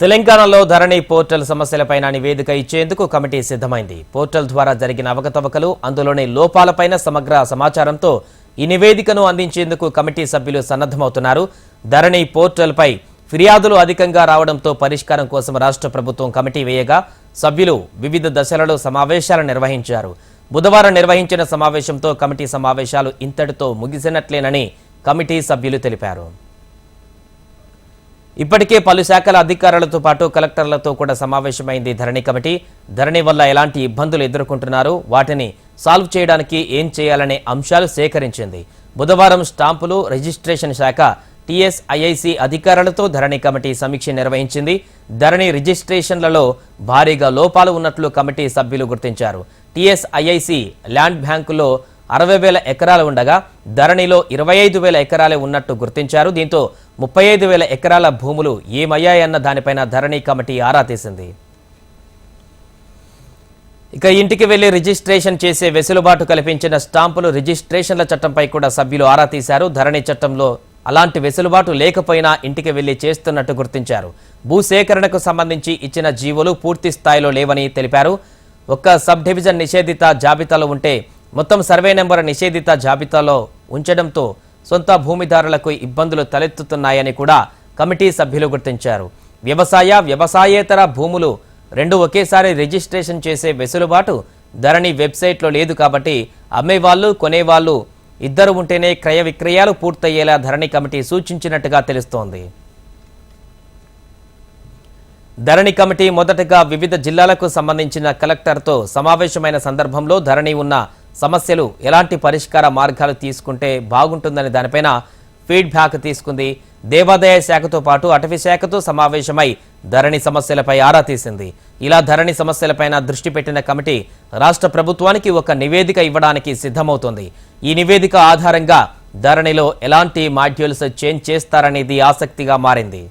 తెలంగాణలో ధరణి పోర్టల్ సమస్యలపైన నివేదిక ఇచ్చేందుకు కమిటీ సిద్ధమైంది. పోర్టల్ ద్వారా జరిగిన అవకతవకలు, అందులోని లోపాలపైన సమగ్ర సమాచారంతో ఈ నివేదికను అందించేందుకు కమిటీ సభ్యులు సన్నద్ధమవుతున్నారు. ధరణి పోర్టల్పై ఫిర్యాదులు అధికంగా రావడంతో పరిష్కారం కోసం రాష్ట్ర ప్రభుత్వం కమిటీ వేయగా సభ్యులు వివిధ దశలలో సమావేశాలు నిర్వహించారు. బుధవారం నిర్వహించిన సమావేశంతో కమిటీ సమావేశాలు ఇంతటితో ముగిసినట్లేనని కమిటీ సభ్యులు తెలిపారు. ఇప్పటికే పలు శాఖల అధికారులతో పాటు కలెక్టర్లతో కూడా సమావేశమైంది ధరణి కమిటీ. ధరణి వల్ల ఎలాంటి ఇబ్బందులు ఎదుర్కొంటున్నారు, వాటిని సాల్వ్ చేయడానికి ఏం చేయాలనే అంశాలు సేకరించింది. బుధవారం స్టాంపులు రిజిస్ట్రేషన్ శాఖ టీఎస్ఐఐసి అధికారులతో ధరణి కమిటీ సమీక్ష నిర్వహించింది. ధరణి రిజిస్ట్రేషన్లలో భారీగా లోపాలు ఉన్నట్లు కమిటీ సభ్యులు గుర్తించారు. టీఎస్ఐఐసి ల్యాండ్ బ్యాంకులో 60,000 ఎకరాలు ఉండగా ధరణిలో 25,000 ఎకరాలే ఉన్నట్టు గుర్తించారు. దీంతో 35,000 ఎకరాల భూములు ఏమయ్యాయన్న దానిపైన ధరణి కమిటీ ఆరా తీసింది. ఇక ఇంటికి వెళ్లి రిజిస్ట్రేషన్ చేసే వెసులుబాటు కల్పించిన స్టాంపులు రిజిస్ట్రేషన్ల చట్టంపై కూడా సభ్యులు ఆరా తీశారు. ధరణి చట్టంలో అలాంటి వెసులుబాటు లేకపోయినా ఇంటికి వెళ్లి చేస్తున్నట్టు గుర్తించారు. భూసేకరణకు సంబంధించి ఇచ్చిన జీవోలు పూర్తి స్థాయిలో లేవని తెలిపారు. ఒక్క సబ్ డివిజన్ నిషేధిత జాబితాలో ఉంటే మొత్తం సర్వే నెంబర్ నిషేధిత జాబితాలో ఉంచడంతో సొంత భూమిదారులకు ఇబ్బందులు తలెత్తుతున్నాయని కూడా కమిటీ సభ్యులు గుర్తించారు. వ్యవసాయేతర భూములు రెండు ఒకేసారి రిజిస్ట్రేషన్ చేసే వెసులుబాటు ధరణి వెబ్సైట్లో లేదు కాబట్టి అమ్మేవాళ్లు కొనేవాళ్లు ఇద్దరు ఉంటేనే క్రయ విక్రయాలు పూర్తయ్యేలా ధరణి కమిటీ సూచించినట్టుగా తెలుస్తోంది. ధరణి కమిటీ మొదటగా వివిధ జిల్లాలకు సంబంధించిన కలెక్టర్తో సమావేశమైన సందర్భంలో ధరణి ఉన్న సమస్యలు ఎలాంటి పరిష్కార మార్గాలు తీసుకుంటే బాగుంటుందని దానిపైన ఫీడ్బ్యాక్ తీసుకుంది. దేవాదాయ శాఖతో పాటు అటవీ శాఖతో సమావేశమై ధరణి సమస్యలపై ఆరా తీసింది. ఇలా ధరణి సమస్యలపైన దృష్టి పెట్టిన కమిటీ రాష్ట్ర ప్రభుత్వానికి ఒక నివేదిక ఇవ్వడానికి సిద్ధమవుతోంది. ఈ నివేదిక ఆధారంగా ధరణిలో ఎలాంటి మాడ్యూల్స్ చేంజ్ చేస్తారనేది ఆసక్తిగా మారింది.